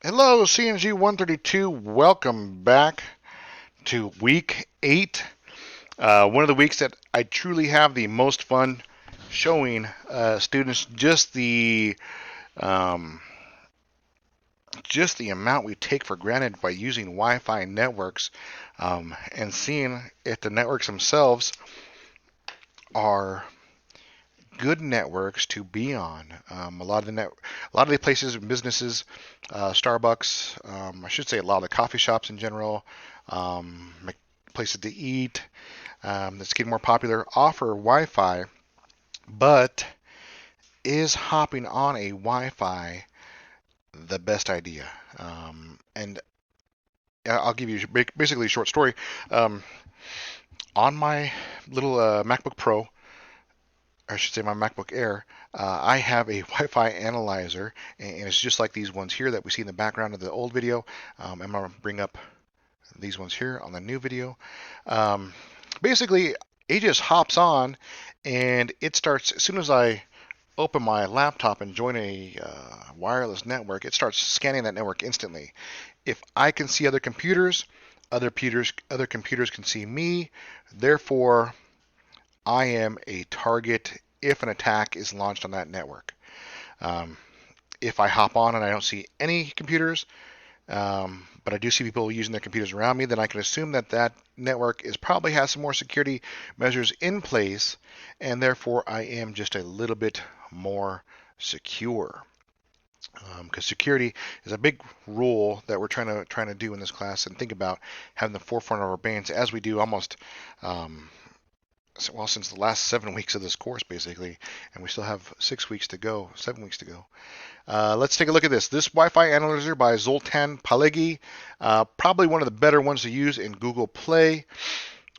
Hello, CNG 132. Welcome back to week 8. One of the weeks that I truly have the most fun showing students um, just the amount we take for granted by using Wi-Fi networks, and seeing if the networks themselves are good networks to be on. A lot of the places and businesses, Starbucks, I should say a lot of the coffee shops in general, um, places to eat, that's getting more popular, offer Wi-Fi, but is hopping on a Wi-Fi the best idea? And I'll give you basically a short story. Um, on my little MacBook Pro, I should say my MacBook Air, I have a Wi-Fi analyzer, and it's just like these ones here that we see in the background of the old video. I'm going to bring up these ones here on the new video. Um, Basically, it just hops on, and it starts as soon as I open my laptop and join a wireless network. It starts scanning that network instantly. If I can see other computers can see me. Therefore, I am a target if an attack is launched on that network. Um, if I hop on and I don't see any computers, but I do see people using their computers around me, then I can assume that that network is probably has some more security measures in place, and therefore I am just a little bit more secure. Because security is a big rule that we're trying to do in this class, and think about having the forefront of our brains as we do almost um, well, since the last 7 weeks of this course, basically, and we still have 6 weeks to go, 7 weeks to go. Let's take a look at this. This Wi-Fi analyzer by Zoltan Palegi, probably one of the better ones to use in Google Play.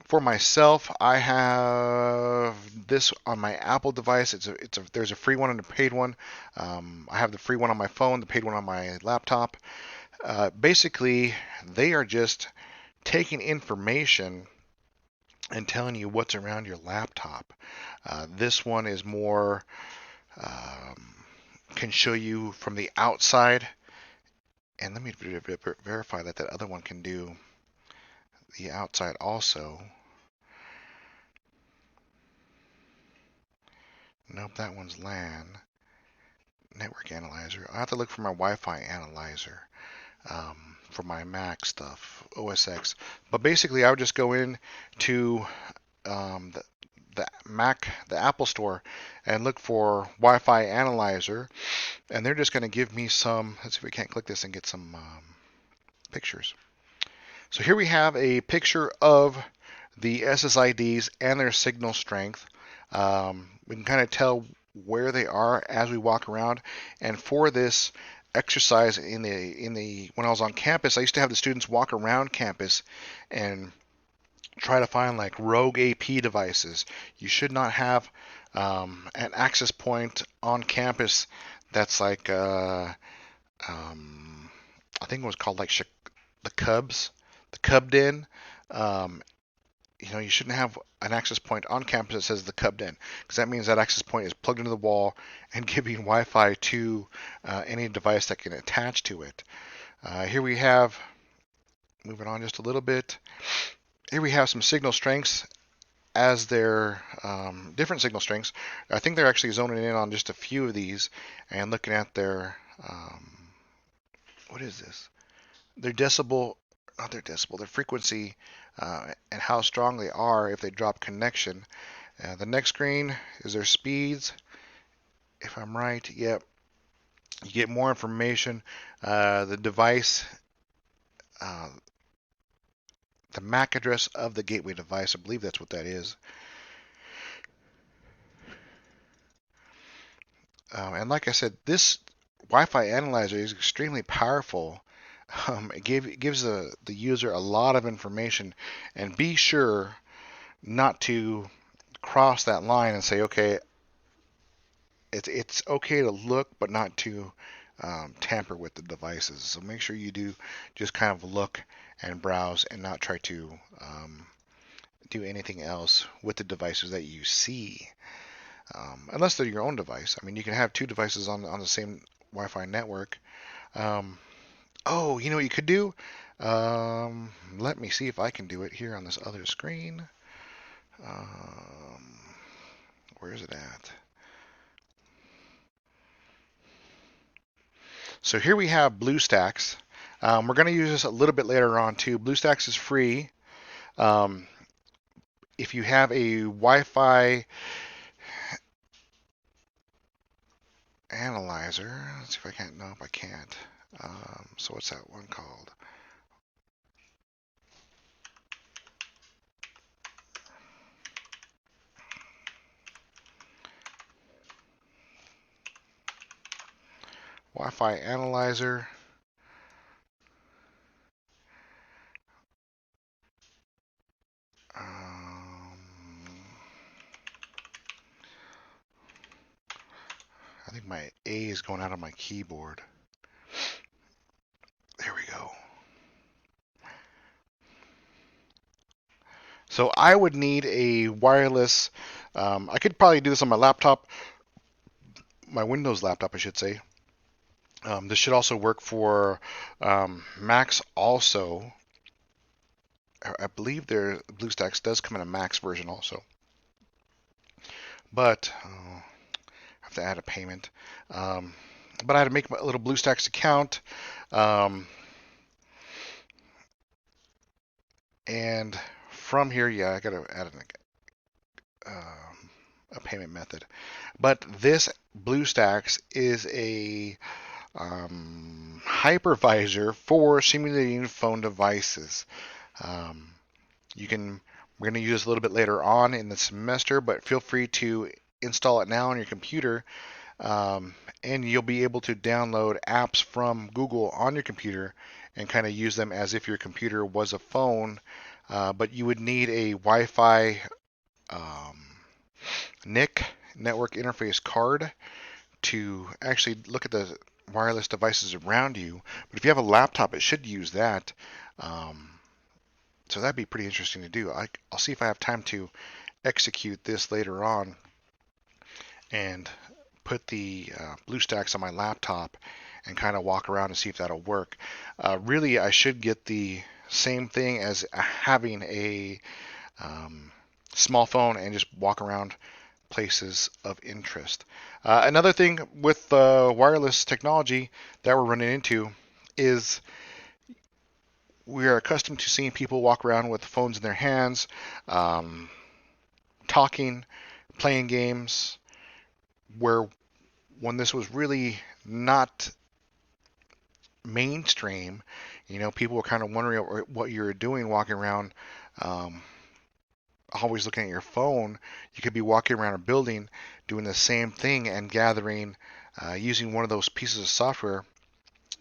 For myself, I have this on my Apple device. There's a free one and a paid one. I have the free one on my phone, the paid one on my laptop. Basically, they are just taking information and telling you what's around your laptop. This one is more um, can show you from the outside, and let me verify that that other one can do the outside also. Nope, that one's LAN network analyzer. I have to look for my Wi-Fi analyzer for my Mac stuff, OS X. But basically, I would just go in to um, the, the Apple Store, and look for Wi-Fi analyzer, and they're just going to give me some. Let's see if we can't click this and get some pictures. So here we have a picture of the SSIDs and their signal strength. We can kind of tell where they are as we walk around. And for this exercise in the when I was on campus, I used to have the students walk around campus and try to find like rogue AP devices. You should not have an access point on campus that's like I think it was called like the Cubs, the Cub Den. Um, you shouldn't have an access point on campus that says the Cub Den, because that means that access point is plugged into the wall and giving Wi-Fi to any device that can attach to it. Here we have, moving on just a little bit, here we have some signal strengths as their different signal strengths. I think they're actually zoning in on just a few of these and looking at their, what is this? Their decibel, not their decibel, their frequency, and how strong they are if they drop connection. The next screen is their speeds. If I'm right, yep. You get more information. The device, uh, the MAC address of the gateway device. I believe that's what that is. And like I said, this Wi-Fi analyzer is extremely powerful. It gives the user a lot of information, and be sure not to cross that line and say, okay, it's okay to look, but not to tamper with the devices. So make sure you do just kind of look and browse, and not try to do anything else with the devices that you see, unless they're your own device. I mean, you can have two devices on the same Wi-Fi network. Um, Oh, you know what you could do? Let me see if I can do it here on this other screen. Um, where is it at? So here we have BlueStacks. We're going to use this a little bit later on too. BlueStacks is free. Um, if you have a Wi-Fi analyzer, let's see if I can't. Nope, I can't. So what's that one called? Wi-Fi analyzer. I think my A is going out on my keyboard. There we go. So I would need a wireless. I could probably do this on my laptop, my Windows laptop, I should say. This should also work for Macs also. I believe their BlueStacks does come in a Max version also. But I have to add a payment. But I had to make a little BlueStacks account. And from here, yeah, I got to add a payment method. But this BlueStacks is a hypervisor for simulating phone devices. Um, you can. We're going to use this a little bit later on in the semester, but feel free to install it now on your computer, and you'll be able to download apps from Google on your computer and kind of use them as if your computer was a phone. But you would need a Wi-Fi um, NIC, network interface card, to actually look at the wireless devices around you. But if you have a laptop, it should use that. Um, so that'd be pretty interesting to do. I'll see if I have time to execute this later on and put the BlueStacks on my laptop and kind of walk around and see if that'll work. Really, I should get the same thing as having a small phone and just walk around places of interest. Another thing with wireless technology that we're running into is we are accustomed to seeing people walk around with phones in their hands, um, talking, playing games, where when this was really not mainstream, people were kind of wondering what you were doing walking around, um, always looking at your phone. You could be walking around a building doing the same thing and gathering, using one of those pieces of software,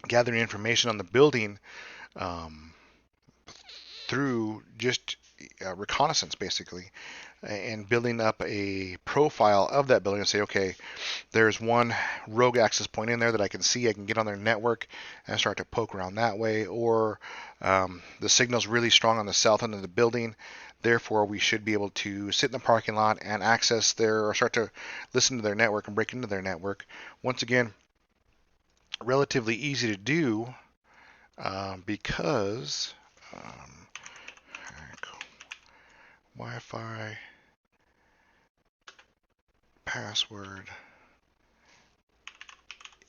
gathering information on the building um, through just reconnaissance, basically, and building up a profile of that building and say, okay, there's one rogue access point in there that I can see. I can get on their network and start to poke around that way. Or the signal's really strong on the south end of the building. Therefore, we should be able to sit in the parking lot and access or start to listen to their network and break into their network. Once again, relatively easy to do because Wi-Fi password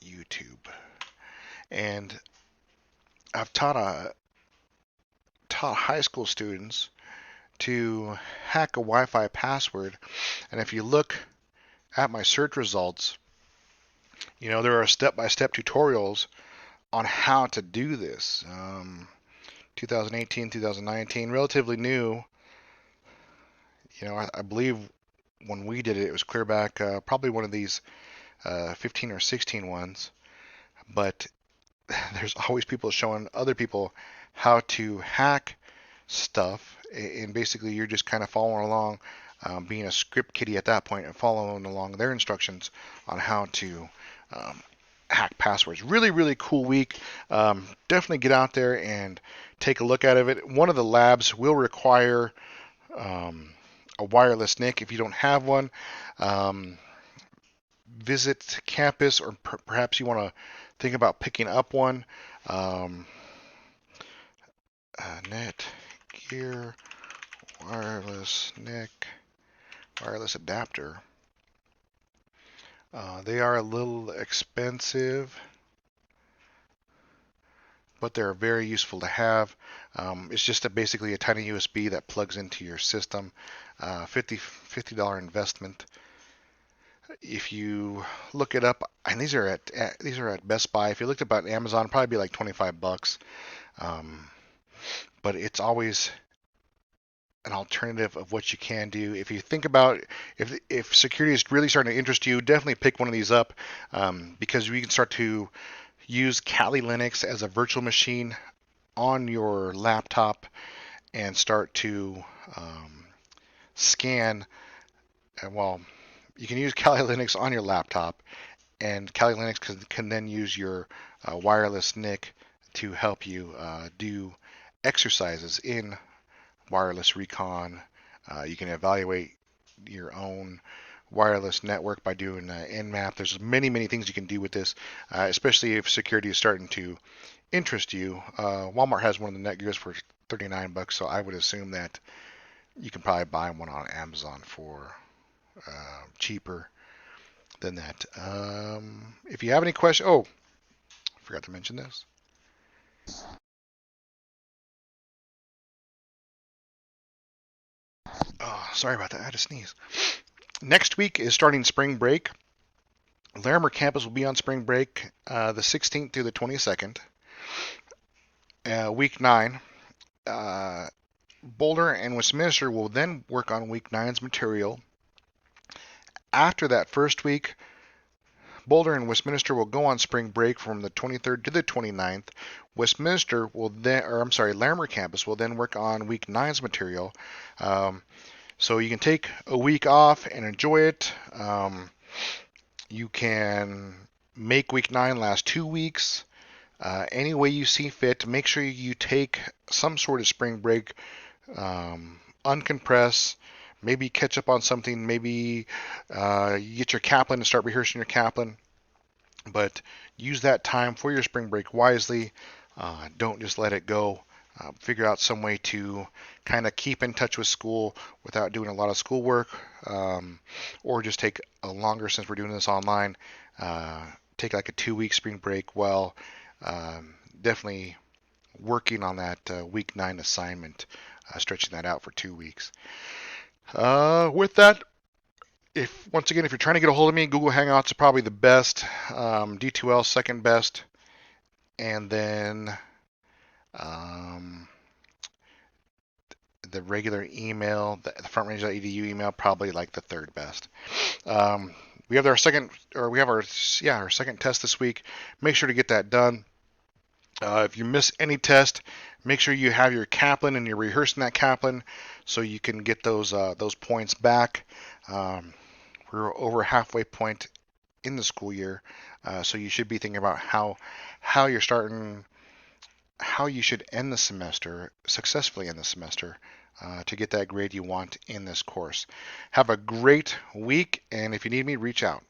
YouTube. And I've taught high school students to hack a Wi-Fi password. And if you look at my search results, there are step-by-step tutorials on how to do this. 2018, 2019, relatively new. I believe when we did it, it was clear back, probably one of these 15 or 16 ones. But there's always people showing other people how to hack stuff, and basically you're just kind of following along, being a script kiddie at that point and following along their instructions on how to hack passwords. Really, really cool week. Definitely get out there and take a look at it. One of the labs will require a wireless NIC. If you don't have one, visit campus, or perhaps you want to think about picking up one. Um, Netgear wireless NIC wireless adapter. They are a little expensive, but they're very useful to have. It's just basically a tiny USB that plugs into your system. $50 investment. If you look it up, and these are at Best Buy. If you looked up at Amazon, it'd probably be like $25. Um, but it's always an alternative of what you can do. If you think about if security is really starting to interest you, definitely pick one of these up, because you can start to use Kali Linux as a virtual machine on your laptop and start to scan. Well, you can use Kali Linux on your laptop, and Kali Linux can then use your wireless NIC to help you do exercises in wireless recon. You can evaluate your own wireless network by doing Nmap. There's many things you can do with this, especially if security is starting to interest you. Walmart has one of the Netgears for $39, so I would assume that you can probably buy one on Amazon for cheaper than that. If you have any questions, oh, I forgot to mention this. Oh, sorry about that. I had to sneeze. Next week is starting spring break. Larimer campus will be on spring break the 16th through the 22nd. Week 9. Boulder and Westminster will then work on week 9's material. After that first week, Boulder and Westminster will go on spring break from the 23rd to the 29th. Westminster will then, or I'm sorry, Larimer campus will then work on week 9's material. So you can take a week off and enjoy it. You can make week 9 last 2 weeks. Any way you see fit. Make sure you take some sort of spring break, uncompress, maybe catch up on something, maybe you get your Kaplan and start rehearsing your Kaplan. But use that time for your spring break wisely. Don't just let it go. Figure out some way to kind of keep in touch with school without doing a lot of schoolwork, or just take a longer, since we're doing this online, take like a 2 week spring break while definitely working on that week 9 assignment, stretching that out for 2 weeks. With that, if you're trying to get a hold of me, Google Hangouts is probably the best. D2L second best, and then the regular email, the frontrange.edu email, probably like the third best. We have our second test this week. Make sure to get that done. If you miss any test, make sure you have your Kaplan and you're rehearsing that Kaplan so you can get those points back. We're over halfway point in the school year, so you should be thinking about how you're starting, how you should end the semester, successfully end the semester, to get that grade you want in this course. Have a great week, and if you need me, reach out.